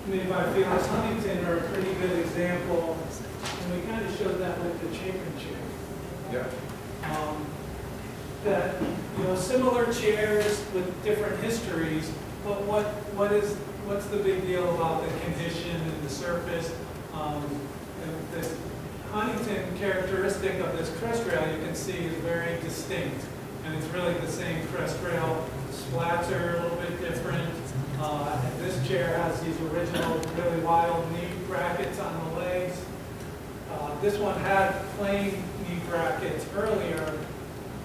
made by Felix Huntington are a pretty good example, and we kind of showed that with the Chapin chair. Yeah. That, you know, similar chairs with different histories, but what's the big deal about the condition and the surface? The Huntington characteristic of this crest rail, you can see, is very distinct, and it's really the same crest rail. Slats are a little bit different. And this chair has these original, really wild knee brackets on the legs. This one had plain knee brackets earlier,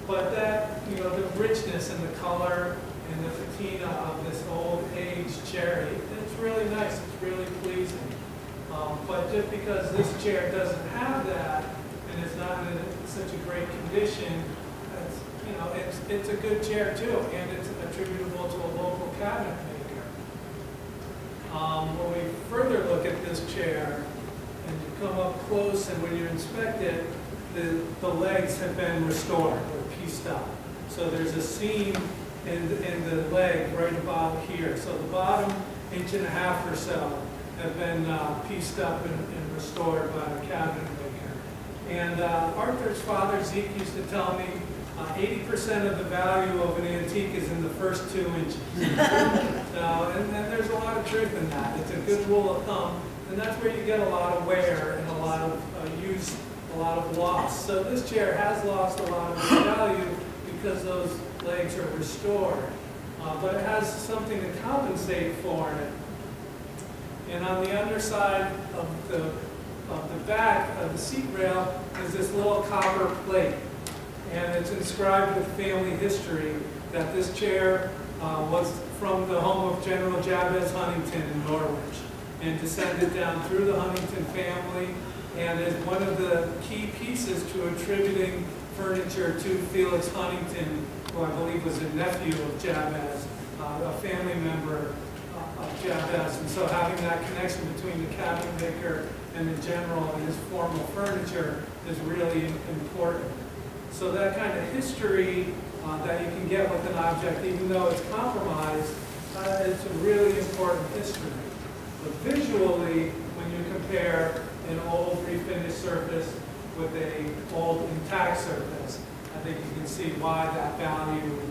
but that, you know, the richness and the color and the patina of this old aged cherry, it's really nice, it's really pleasing. But just because this chair doesn't have that and it's not in such a great condition, it's, you know, it's a good chair too, and it's attributable to a local cabinet maker. When we further look at this chair and you come up close, and when you inspect it, the legs have been restored or pieced up. So there's a seam in the leg right about here. So the bottom 1.5 inches or so have been pieced up and restored by the cabinet maker. And Arthur's father, Zeke, used to tell me 80% of the value of an antique is in the first 2 inches. And there's a lot of truth in that. It's a good rule of thumb, and that's where you get a lot of wear and a lot of use, a lot of loss. So this chair has lost a lot of its value because those legs are restored, but it has something to compensate for it. And on the underside of the back of the seat rail is this little copper plate. And it's inscribed with family history that this chair was from the home of General Jabez Huntington in Norwich and descended down through the Huntington family, and is one of the key pieces to attributing furniture to Felix Huntington, who I believe was a nephew of Jabez, a family member of Jabez. And so having that connection between the cabinet maker and the general and his formal furniture is really important. So that kind of history that you can get with an object, even though it's compromised, it's a really important history. But visually, when you compare an old refinished surface with an old intact surface, I think you can see why that value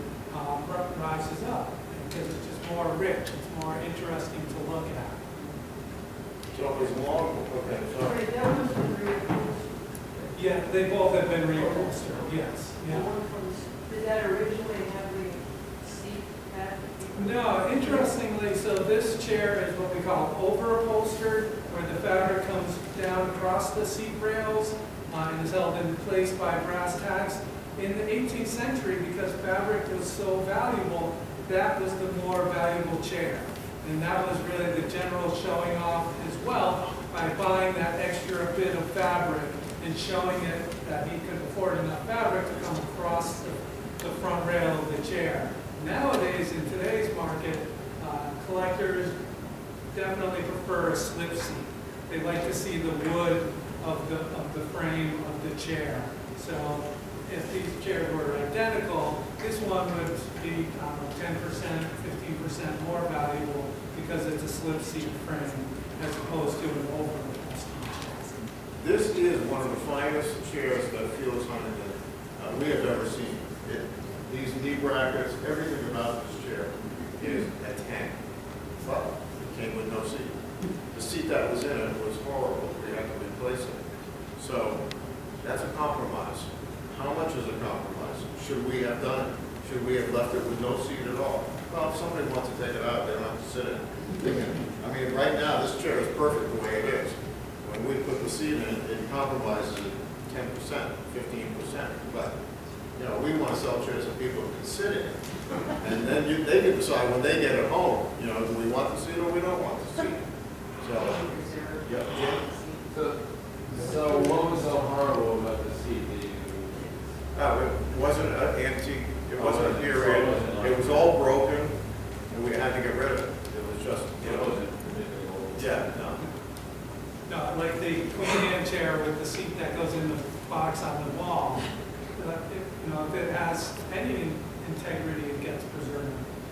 rises up, because it's just more rich, it's more interesting to look at. So it's long, okay, sorry. Okay, that was the real. Yeah, they both have been reupholstered, yes. Yeah. Did that originally have the seat pad? No, interestingly, so this chair is what we call over-upholstered, where the fabric comes down across the seat rails and is held in place by brass tacks. In the 18th century, because fabric was so valuable, that was the more valuable chair. And that was really the general showing off as well by buying that extra bit of fabric and showing it that he could afford enough fabric to come across the front rail of the chair. Nowadays, in today's market, collectors definitely prefer a slip seat. They like to see the wood of the frame of the chair. So if these chairs were identical, this one would be 10%, 15% more valuable because it's a slip seat frame as opposed to an over-upholstered chair. This is one of the finest chairs that Felix Huntington we have ever seen. These knee brackets, everything about this chair is a 10. But it came with no seat. The seat that was in it was horrible. We had to replace it. So that's a compromise. How much is a compromise? Should we have done it? Should we have left it with no seat at all? Well, if somebody wants to take it out, they don't have to sit in it. I mean, right now, this chair is perfect the way it is. When we put the seat in, it compromises it 10%, 15%. But, you know, we want to sell chairs that people can sit in. And then they can decide when they get it home, you know, do we want the seat or we don't want the seat? So, yeah. So what was so horrible about the seat that you? It wasn't an antique. It wasn't a period. It was all broken.